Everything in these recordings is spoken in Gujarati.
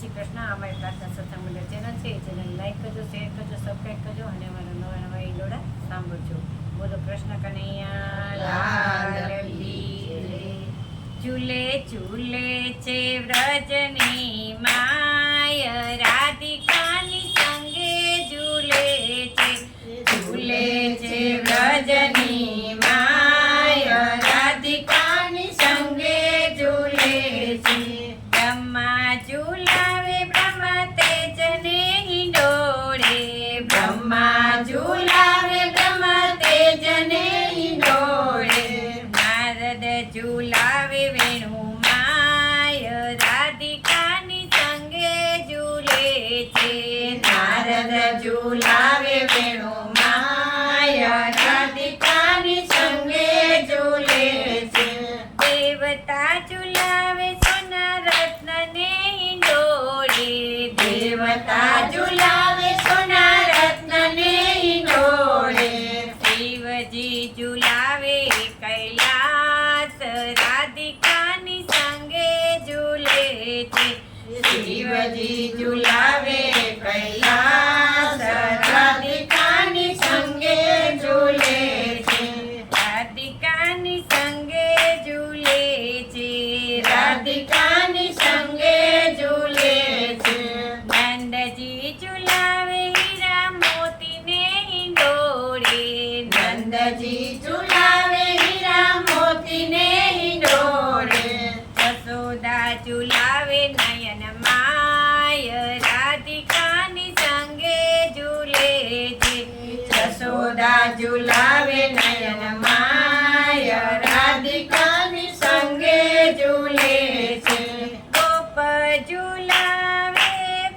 શ્રી કૃષ્ણ. અમારી પ્રાર્થના સત્સંગ મંડળ ચેનલ છે, એ ચેનલ લાઈક કરજો, શેર કરજો, સબસ્ક્રાઈબ કરજો અને અમારા નવા નવા ઈંડોળા સાંભળજો. બોલો કૃષ્ણ કનૈયા લાલ કી. ઝૂલે ઝૂલે છે વ્રજની માય, રાધિકાની સંગે ઝૂલે છે. ઝૂલે છે વ્રજની માય, રાધિકાની સંગે ઝૂલે છે. બ્રહ્મા ઝૂલાવે બ્રહ્મ તેજને હિંડોળે, બ્રહ્મા ઝૂલાવે બ્રહ્મ તેજને હિંડોળે. નારદ ઝૂલાવે વેણુ માય, રાધિકાની સંગે ઝૂલે છે. નારદ ઝૂલાવે વેણુ માય, રાધિકાની સંગે ઝૂલે છે. દેવતા ઝૂલાવે સોના રત્નને હિંડોળે, દેવતા ઝૂલાવે સોના રત્નને હિંડોળે. શિવજી ઝૂલાવે કૈલાસ, રાધિકાની સંગે ઝૂલે છે. શિવજી ઝૂલાવે કૈલાસ, રાધિકાની સંગે ઝૂલે છે. રાધિકાની સંગે ઝૂલે છે, રાધિકાની સંગે ઝૂલે છે. નંદજી ઝૂલાવે હીરા મોતીને હિંડોળે, નંદજી ઝૂલાવે હીરા મોતીને હિંડોળે. જશોદા ઝૂલાવે નયન માય, રાધિકાની સંગે ઝૂલે છે. જશોદા ઝૂલાવે નયન માય, રાધિકાની સંગે ઝૂલે છે. ગોપ ઝૂલાવે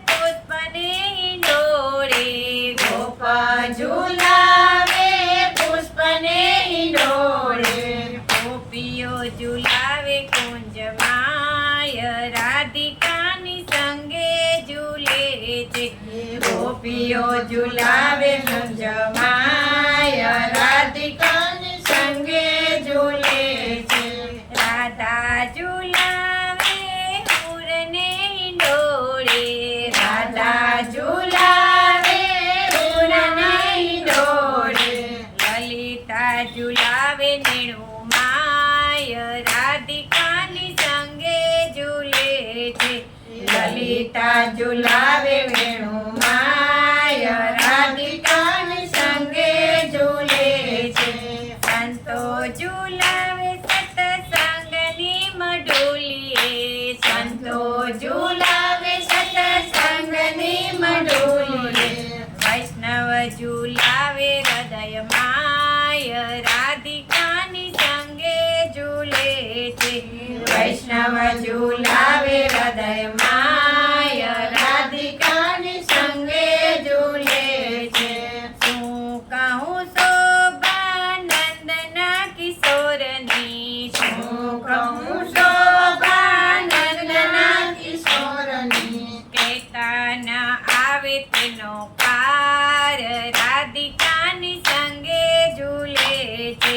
પુષ્પને હિંડોળે, ગોપ ઝૂલાવે પુષ્પને હિંડોળે. ગોપીઓ ઝૂલાવે કુંજ માય, રાધિકાની સંગે ઝૂલે છે. ગોપીઓ ઝૂલાવે કુંજ માય, રાધિકાની સંગે ઝૂલે છે. રાધા ઝૂલાવે ઉરને હિંડોળે, રાધા ઝૂલાવે ઉરને હિંડોળે. લલિતા ઝૂલાવે નેણુ માય, રાધિકાની સંગે ઝૂલે છે. લલિતા ઝૂલાવે વેણુ માય, રાધિકાની સંગે ઝૂલે છે. સંતો ઝૂલાવે સત્સંગની મઢોલીએ, સંતો ઝૂલાવે સત્સંગની મઢોલીએ. વૈષ્ણવ ઝૂલાવે હૃદય માય, રાધિકાની સંગે ઝૂલે છે. વૈષ્ણવ ઝૂલાવે હૃદય માય, રાધિકાની સંગે ઝૂલે છે. શું કહું શોભાનંદના કિશોરની, શું કહું શોભાનંદના કિશોરની. કહેતા ન આવે તેનો પાર, રાધિકાની સંગે ઝૂલે છે.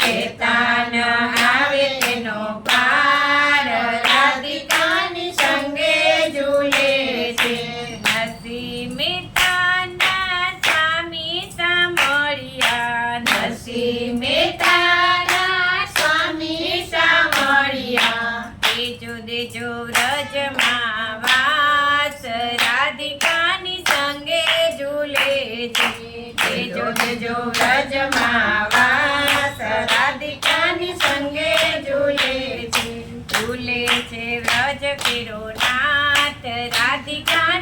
કહેતા ન આવે તેનો પાર, રાધિકાની સંગે ઝૂલે છે. નરસિંહ મહેતાના સ્વામી સાંભળ્યા, નરસિંહ મહેતાના સ્વામી સાંભળ્યા. દેજો દેજો વ્રજમાં વાસ, રાધિકાની સંગે ઝૂલે છે. દેજો દેજો વ્રજમાં વાસ, રાધિકાની સંગે ઝૂલે છે. ઝૂલે છે વ્રજ કેરો નાથ, રાધિકા